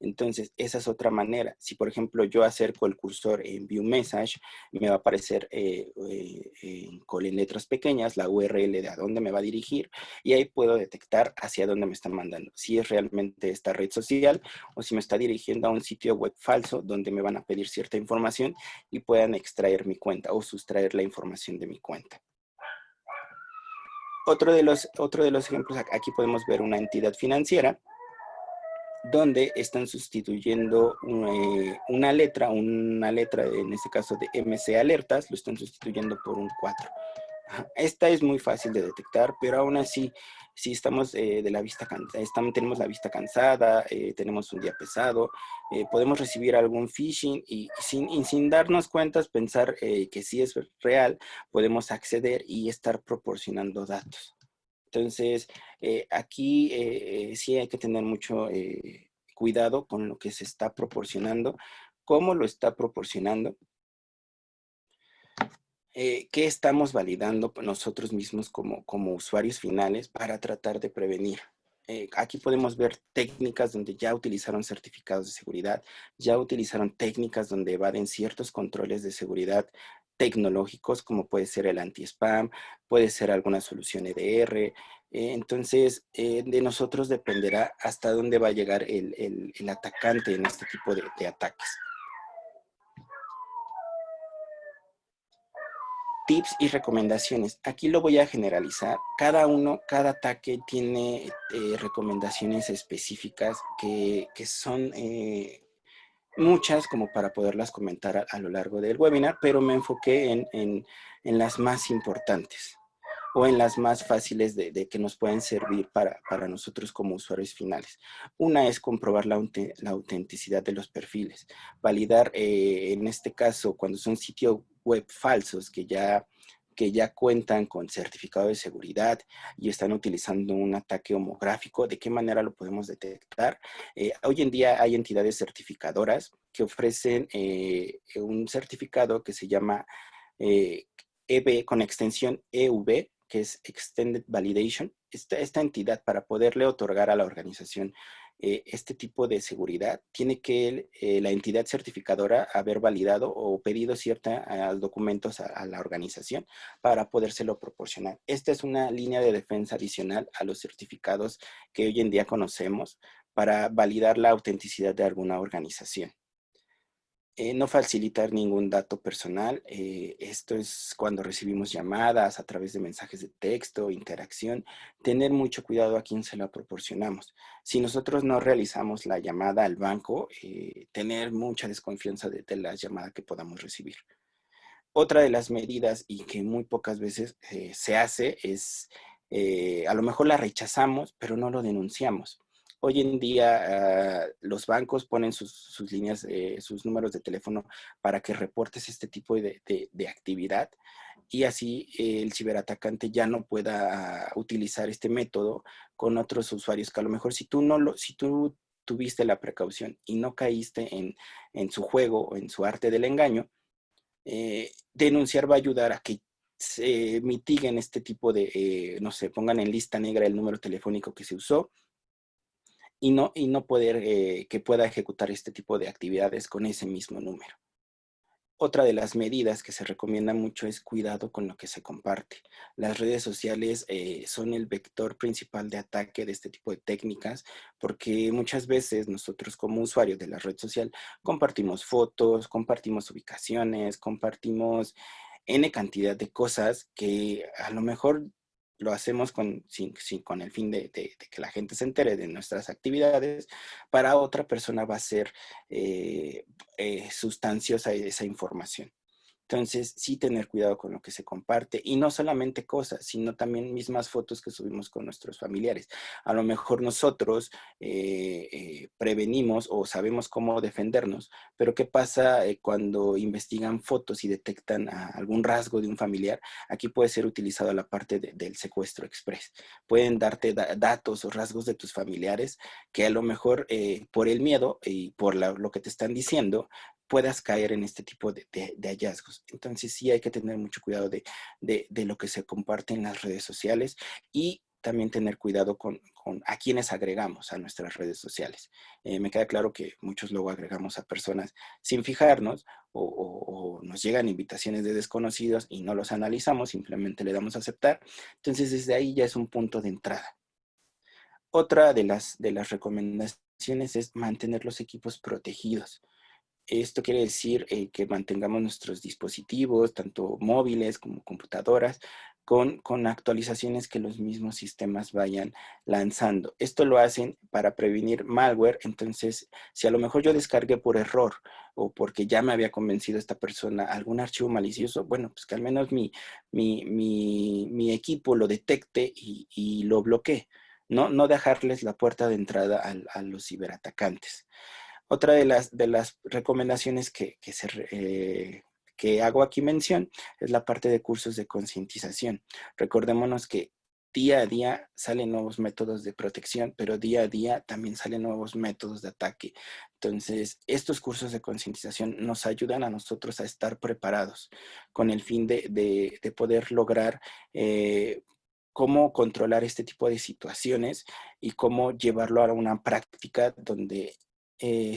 [SPEAKER 2] Entonces, esa es otra manera. Si, por ejemplo, yo acerco el cursor en View Message, me va a aparecer en letras pequeñas la URL de a dónde me va a dirigir y ahí puedo detectar hacia dónde me están mandando. Si es realmente esta red social o si me está dirigiendo a un sitio web falso donde me van a pedir cierta información y puedan extraer mi cuenta o sustraer la información de mi cuenta. Otro de los ejemplos, aquí podemos ver una entidad financiera donde están sustituyendo una letra, en este caso de MC Alertas, lo están sustituyendo por un 4. Esta es muy fácil de detectar, pero aún así, si estamos de la vista cansada, tenemos la vista cansada, tenemos un día pesado, podemos recibir algún phishing y sin darnos cuenta, pensar que sí es real, podemos acceder y estar proporcionando datos. Entonces, aquí sí hay que tener mucho cuidado con lo que se está proporcionando, cómo lo está proporcionando, qué estamos validando nosotros mismos como usuarios finales para tratar de prevenir. Aquí podemos ver técnicas donde ya utilizaron certificados de seguridad, ya utilizaron técnicas donde evaden ciertos controles de seguridad tecnológicos, como puede ser el anti-spam, puede ser alguna solución EDR. Entonces, de nosotros dependerá hasta dónde va a llegar el atacante en este tipo de ataques. Tips y recomendaciones. Aquí lo voy a generalizar. Cada ataque tiene recomendaciones específicas que son muchas como para poderlas comentar a lo largo del webinar, pero me enfoqué en las más importantes o en las más fáciles de que nos pueden servir para nosotros como usuarios finales. Una es comprobar la autenticidad de los perfiles, validar, en este caso, cuando son sitios web falsos que ya cuentan con certificado de seguridad y están utilizando un ataque homográfico, ¿de qué manera lo podemos detectar? Hoy en día hay entidades certificadoras que ofrecen un certificado que se llama EV con extensión EV, que es Extended Validation. Esta entidad, para poderle otorgar a la organización este tipo de seguridad, tiene que la entidad certificadora haber validado o pedido ciertos documentos a la organización para podérselo proporcionar. Esta es una línea de defensa adicional a los certificados que hoy en día conocemos para validar la autenticidad de alguna organización. No facilitar ningún dato personal. Esto es cuando recibimos llamadas a través de mensajes de texto, interacción. Tener mucho cuidado a quién se la proporcionamos. Si nosotros no realizamos la llamada al banco, tener mucha desconfianza de la llamada que podamos recibir. Otra de las medidas y que muy pocas veces se hace es, a lo mejor la rechazamos, pero no lo denunciamos. Hoy en día los bancos ponen sus líneas, sus números de teléfono para que reportes este tipo de actividad y así el ciberatacante ya no pueda utilizar este método con otros usuarios que a lo mejor si tú tuviste la precaución y no caíste en su juego o en su arte del engaño, denunciar va a ayudar a que se mitiguen este tipo de, no sé, pongan en lista negra el número telefónico que se usó y no poder, que pueda ejecutar este tipo de actividades con ese mismo número. Otra de las medidas que se recomienda mucho es cuidado con lo que se comparte. Las redes sociales son el vector principal de ataque de este tipo de técnicas porque muchas veces nosotros como usuarios de la red social compartimos fotos, compartimos ubicaciones, compartimos N cantidad de cosas que a lo mejor lo hacemos con el fin de que la gente se entere de nuestras actividades. Para otra persona va a ser sustanciosa esa información. Entonces, sí tener cuidado con lo que se comparte y no solamente cosas, sino también mismas fotos que subimos con nuestros familiares. A lo mejor nosotros prevenimos o sabemos cómo defendernos, pero ¿qué pasa cuando investigan fotos y detectan algún rasgo de un familiar? Aquí puede ser utilizado la parte del secuestro express. Pueden darte datos o rasgos de tus familiares que a lo mejor por el miedo y por lo que te están diciendo, puedas caer en este tipo de hallazgos. Entonces sí hay que tener mucho cuidado de lo que se comparte en las redes sociales y también tener cuidado con a quienes agregamos a nuestras redes sociales. Me queda claro que muchos luego agregamos a personas sin fijarnos o nos llegan invitaciones de desconocidos y no los analizamos, simplemente le damos a aceptar. Entonces desde ahí ya es un punto de entrada. Otra de las recomendaciones es mantener los equipos protegidos. Esto quiere decir que mantengamos nuestros dispositivos, tanto móviles como computadoras, con actualizaciones que los mismos sistemas vayan lanzando. Esto lo hacen para prevenir malware. Entonces, si a lo mejor yo descargué por error o porque ya me había convencido esta persona algún archivo malicioso, bueno, pues que al menos mi equipo lo detecte y lo bloquee. No dejarles la puerta de entrada a los ciberatacantes. Otra de las recomendaciones que hago aquí mención es la parte de cursos de concientización. Recordémonos que día a día salen nuevos métodos de protección, pero día a día también salen nuevos métodos de ataque. Entonces, estos cursos de concientización nos ayudan a nosotros a estar preparados con el fin de poder lograr cómo controlar este tipo de situaciones y cómo llevarlo a una práctica donde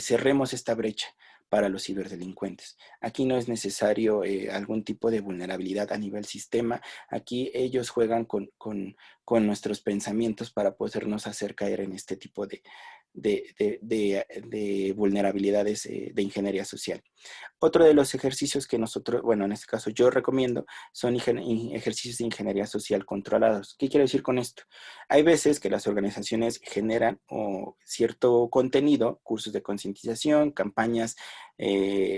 [SPEAKER 2] cerremos esta brecha para los ciberdelincuentes. Aquí no es necesario algún tipo de vulnerabilidad a nivel sistema. Aquí ellos juegan con nuestros pensamientos para podernos hacer caer en este tipo de vulnerabilidades de ingeniería social. Otro de los ejercicios que nosotros, bueno, en este caso yo recomiendo, son ejercicios de ingeniería social controlados. ¿Qué quiero decir con esto? Hay veces que las organizaciones generan cierto contenido, cursos de concientización, campañas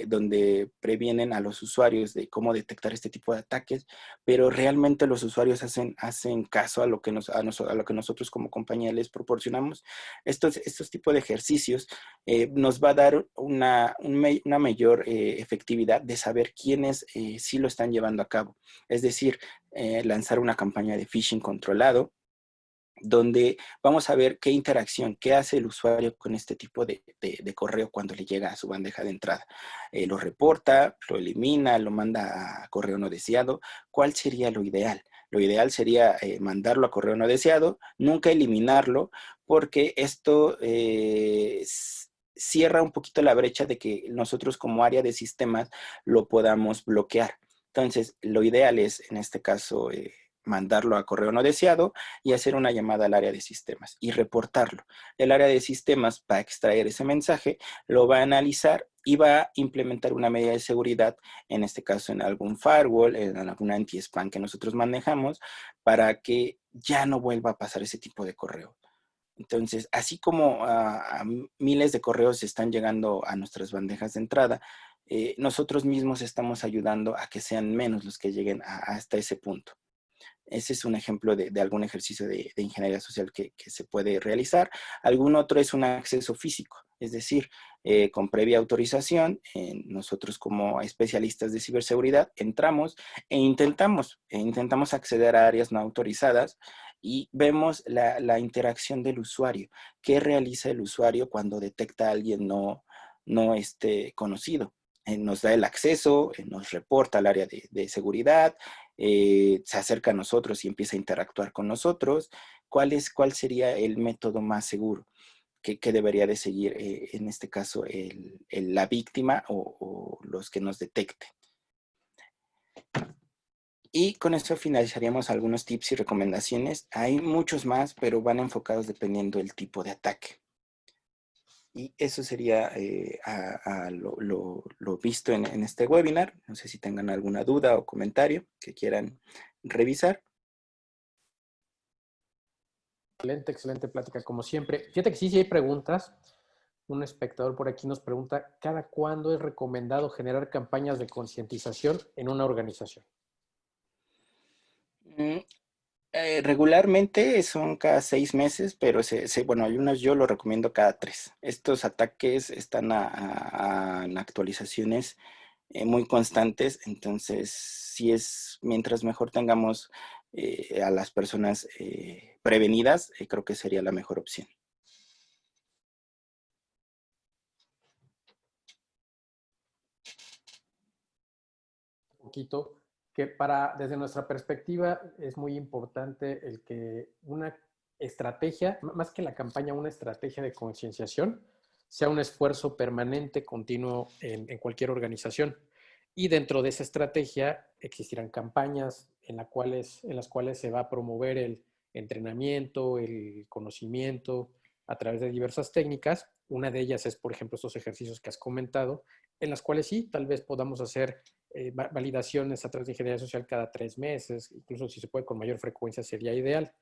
[SPEAKER 2] donde previenen a los usuarios de cómo detectar este tipo de ataques, pero realmente los usuarios hacen caso a lo que a lo que nosotros como compañía les proporcionamos. Estos tipos de ejercicios nos va a dar una mayor efectividad de saber quiénes sí lo están llevando a cabo. Es decir, lanzar una campaña de phishing controlado, donde vamos a ver qué interacción, qué hace el usuario con este tipo de correo cuando le llega a su bandeja de entrada. Lo reporta, lo elimina, lo manda a correo no deseado. ¿Cuál sería lo ideal? Lo ideal sería mandarlo a correo no deseado, nunca eliminarlo, porque esto cierra un poquito la brecha de que nosotros como área de sistemas lo podamos bloquear. Entonces, lo ideal es, en este caso, mandarlo a correo no deseado y hacer una llamada al área de sistemas y reportarlo. El área de sistemas va a extraer ese mensaje, lo va a analizar y va a implementar una medida de seguridad, en este caso en algún firewall, en alguna anti-spam que nosotros manejamos, para que ya no vuelva a pasar ese tipo de correo. Entonces, así como miles de correos están llegando a nuestras bandejas de entrada, nosotros mismos estamos ayudando a que sean menos los que lleguen hasta ese punto. Ese es un ejemplo de algún ejercicio de ingeniería social que se puede realizar. Algún otro es un acceso físico, es decir, con previa autorización, nosotros como especialistas de ciberseguridad entramos e intentamos acceder a áreas no autorizadas y vemos la interacción del usuario. ¿Qué realiza el usuario cuando detecta a alguien no conocido? Nos da el acceso, nos reporta al área de seguridad, se acerca a nosotros y empieza a interactuar con nosotros. ¿Cuál sería el método más seguro que debería de seguir, en este caso, la víctima o los que nos detecten? Y con esto finalizaríamos algunos tips y recomendaciones. Hay muchos más, pero van enfocados dependiendo del tipo de ataque. Y eso sería lo visto en este webinar. No sé si tengan alguna duda o comentario que quieran revisar.
[SPEAKER 1] Excelente, excelente plática, como siempre. Fíjate que sí hay preguntas. Un espectador por aquí nos pregunta, ¿cada cuándo es recomendado generar campañas de concientización en una organización?
[SPEAKER 2] Mm, Regularmente son cada 6 meses, pero bueno, hay unas yo lo recomiendo cada 3. Estos ataques están en actualizaciones muy constantes, entonces si es, mientras mejor tengamos a las personas prevenidas, creo que sería la mejor opción.
[SPEAKER 1] Un poquito, que desde nuestra perspectiva es muy importante el que una estrategia, más que la campaña, una estrategia de concienciación, sea un esfuerzo permanente, continuo en cualquier organización. Y dentro de esa estrategia existirán campañas en las cuales se va a promover el entrenamiento, el conocimiento a través de diversas técnicas. Una de ellas es, por ejemplo, estos ejercicios que has comentado, en las cuales sí, tal vez podamos hacer validaciones a través de ingeniería social cada 3 meses, incluso si se puede con mayor frecuencia sería ideal.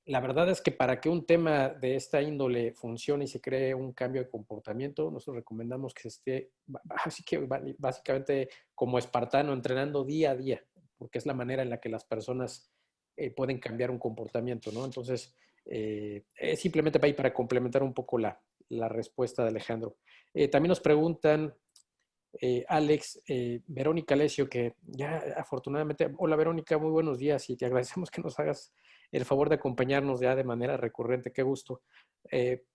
[SPEAKER 1] La verdad es que para que un tema de esta índole funcione y se cree un cambio de comportamiento, nosotros recomendamos que se esté así que básicamente como espartano entrenando día a día, porque es la manera en la que las personas pueden cambiar un comportamiento, ¿no? Entonces, es simplemente para complementar un poco la respuesta de Alejandro. También nos preguntan Alex, Verónica Lesio, que ya afortunadamente, hola Verónica, muy buenos días y te agradecemos que nos hagas el favor de acompañarnos ya de manera recurrente, qué gusto.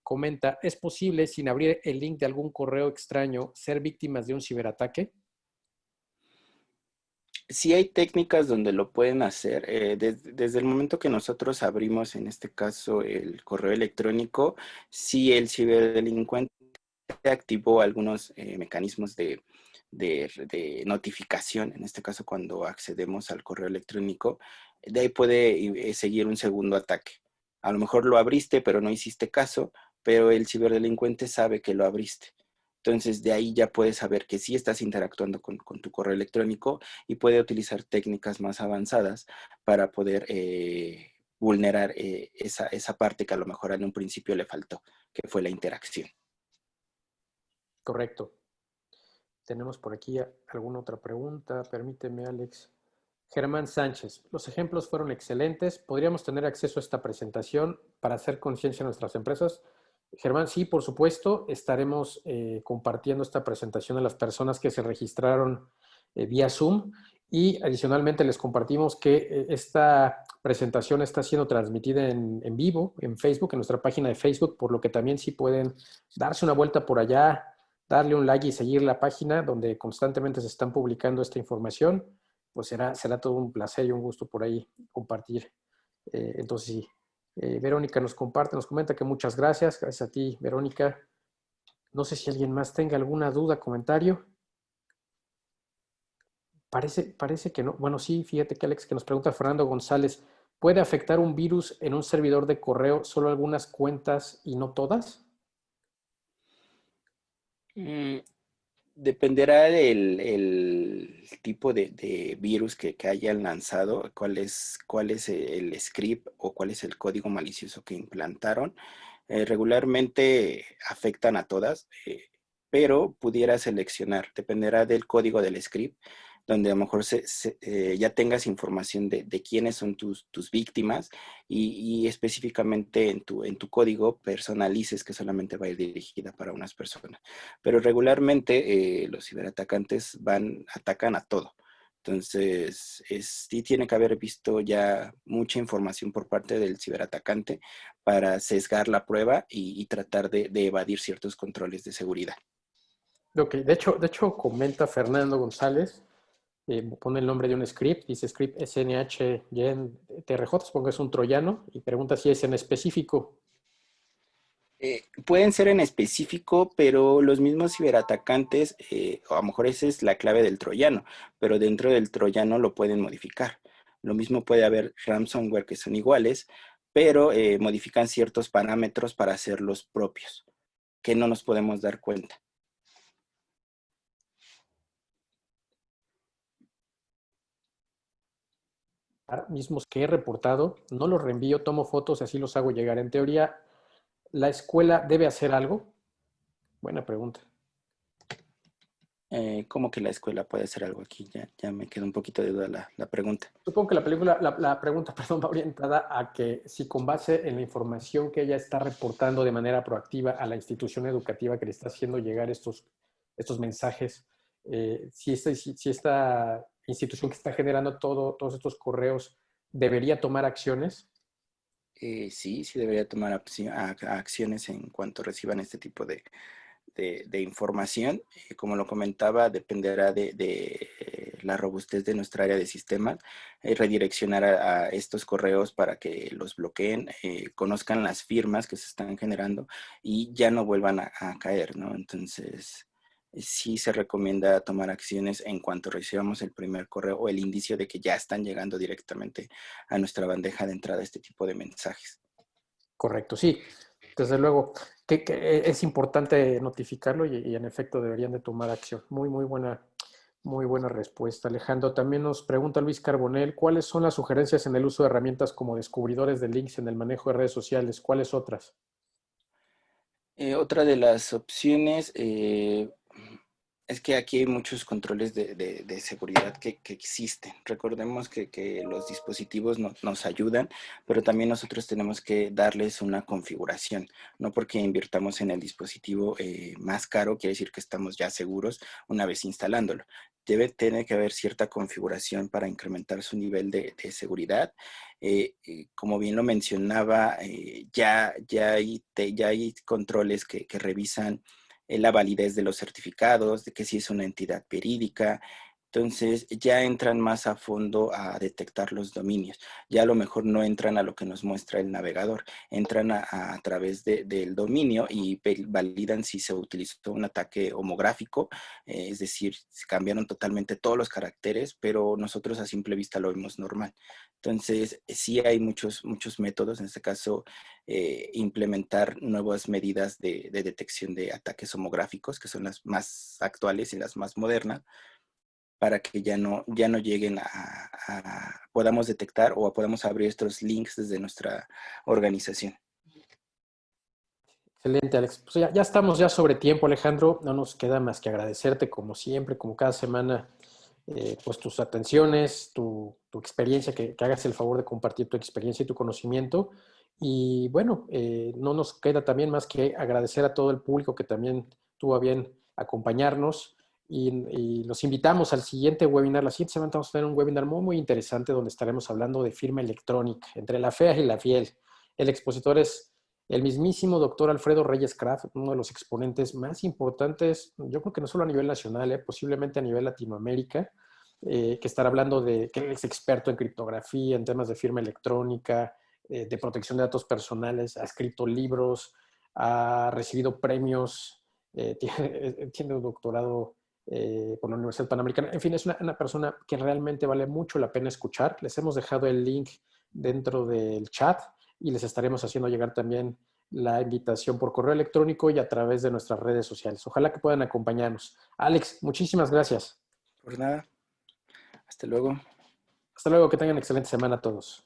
[SPEAKER 1] Comenta, ¿es posible sin abrir el link de algún correo extraño ser víctimas de un ciberataque?
[SPEAKER 2] Sí hay técnicas donde lo pueden hacer. Desde el momento que nosotros abrimos, en este caso, el correo electrónico, si el ciberdelincuente activó algunos mecanismos de notificación, en este caso cuando accedemos al correo electrónico, de ahí puede seguir un segundo ataque. A lo mejor lo abriste, pero no hiciste caso, pero el ciberdelincuente sabe que lo abriste. Entonces, de ahí ya puedes saber que sí estás interactuando con tu correo electrónico y puede utilizar técnicas más avanzadas para poder vulnerar esa parte que a lo mejor en un principio le faltó, que fue la interacción.
[SPEAKER 1] Correcto. Tenemos por aquí alguna otra pregunta. Permíteme, Alex. Germán Sánchez, los ejemplos fueron excelentes. ¿Podríamos tener acceso a esta presentación para hacer conciencia en nuestras empresas? Germán, sí, por supuesto. Estaremos compartiendo esta presentación a las personas que se registraron vía Zoom y adicionalmente les compartimos que esta presentación está siendo transmitida en vivo en Facebook, en nuestra página de Facebook, por lo que también sí pueden darse una vuelta por allá, darle un like y seguir la página donde constantemente se están publicando esta información. Pues será todo un placer y un gusto por ahí compartir. Entonces, sí, Verónica nos comenta que muchas gracias. Gracias a ti, Verónica. No sé si alguien más tenga alguna duda, comentario. Parece que no. Bueno, sí, fíjate que Alex, que nos pregunta Fernando González, ¿puede afectar un virus en un servidor de correo solo algunas cuentas y no todas?
[SPEAKER 2] Mm, Dependerá del el tipo de virus que hayan lanzado, cuál es el script o cuál es el código malicioso que implantaron. Regularmente afectan a todas, pero pudiera seleccionar, dependerá del código del script, donde a lo mejor ya tengas información de quiénes son tus víctimas y específicamente en tu código personalices que solamente va a ir dirigida para unas personas. Pero regularmente los ciberatacantes atacan a todo. Entonces, sí tiene que haber visto ya mucha información por parte del ciberatacante para sesgar la prueba y tratar de evadir ciertos controles de seguridad.
[SPEAKER 1] Ok, de hecho comenta Fernando González, pone el nombre de un script, dice script SNH-TRJ, supongo que es un troyano, y pregunta si es en específico.
[SPEAKER 2] Pueden ser en específico, pero los mismos ciberatacantes, a lo mejor esa es la clave del troyano, pero dentro del troyano lo pueden modificar. Lo mismo puede haber ransomware que son iguales, pero modifican ciertos parámetros para hacerlos propios, que no nos podemos dar cuenta.
[SPEAKER 1] Mismos que he reportado, no los reenvío, tomo fotos y así los hago llegar. En teoría, la escuela debe hacer algo. Buena pregunta.
[SPEAKER 2] ¿Cómo que la escuela puede hacer algo aquí? Ya me queda un poquito de duda la pregunta.
[SPEAKER 1] Supongo que la pregunta, perdón, va orientada a que si con base en la información que ella está reportando de manera proactiva a la institución educativa que le está haciendo llegar estos mensajes, si esta institución que está generando todos estos correos debería tomar acciones.
[SPEAKER 2] Sí debería tomar acciones en cuanto reciban este tipo de información. Como lo comentaba, dependerá de la robustez de nuestra área de sistemas, redireccionar a estos correos para que los bloqueen, conozcan las firmas que se están generando y ya no vuelvan a caer, ¿no? Entonces, sí se recomienda tomar acciones en cuanto recibamos el primer correo o el indicio de que ya están llegando directamente a nuestra bandeja de entrada este tipo de mensajes.
[SPEAKER 1] Correcto, sí, desde luego que es importante notificarlo y en efecto deberían de tomar acción. Muy buena respuesta, Alejandro. También nos pregunta Luis Carbonell, ¿cuáles son las sugerencias en el uso de herramientas como descubridores de links en el manejo de redes sociales? ¿Cuáles otras?
[SPEAKER 2] Otra de las opciones es que aquí hay muchos controles de seguridad que existen. Recordemos que los dispositivos nos ayudan, pero también nosotros tenemos que darles una configuración. No porque invirtamos en el dispositivo más caro, quiere decir que estamos ya seguros una vez instalándolo. Debe tener que haber cierta configuración para incrementar su nivel de seguridad. Como bien lo mencionaba, ya hay controles que revisan la validez de los certificados, de que si es una entidad verídica. Entonces ya entran más a fondo a detectar los dominios. Ya a lo mejor no entran a lo que nos muestra el navegador, entran a través del dominio y validan si se utilizó un ataque homográfico, es decir, se cambiaron totalmente todos los caracteres, pero nosotros a simple vista lo vemos normal. Entonces, sí hay muchos métodos, en este caso, implementar nuevas medidas de detección de ataques homográficos, que son las más actuales y las más modernas, para que ya no lleguen podamos detectar o podamos abrir estos links desde nuestra organización.
[SPEAKER 1] Excelente, Alex. Pues ya estamos ya sobre tiempo, Alejandro. No nos queda más que agradecerte, como siempre, como cada semana, pues tus atenciones, tu experiencia, que hagas el favor de compartir tu experiencia y tu conocimiento. Y bueno, no nos queda también más que agradecer a todo el público que también tuvo a bien acompañarnos. Y los invitamos al siguiente webinar. La siguiente semana vamos a tener un webinar muy interesante donde estaremos hablando de firma electrónica, entre la fea y la fiel. El expositor es el mismísimo doctor Alfredo Reyes Kraft, uno de los exponentes más importantes, yo creo que no solo a nivel nacional, posiblemente a nivel Latinoamérica, que estará hablando que es experto en criptografía, en temas de firma electrónica, de protección de datos personales, ha escrito libros, ha recibido premios, tiene un doctorado por la Universidad Panamericana. En fin, es una persona que realmente vale mucho la pena escuchar. Les hemos dejado el link dentro del chat y les estaremos haciendo llegar también la invitación por correo electrónico y a través de nuestras redes sociales. Ojalá que puedan acompañarnos. Alex, muchísimas gracias.
[SPEAKER 2] Por nada, hasta luego.
[SPEAKER 1] Hasta luego, que tengan excelente semana a todos.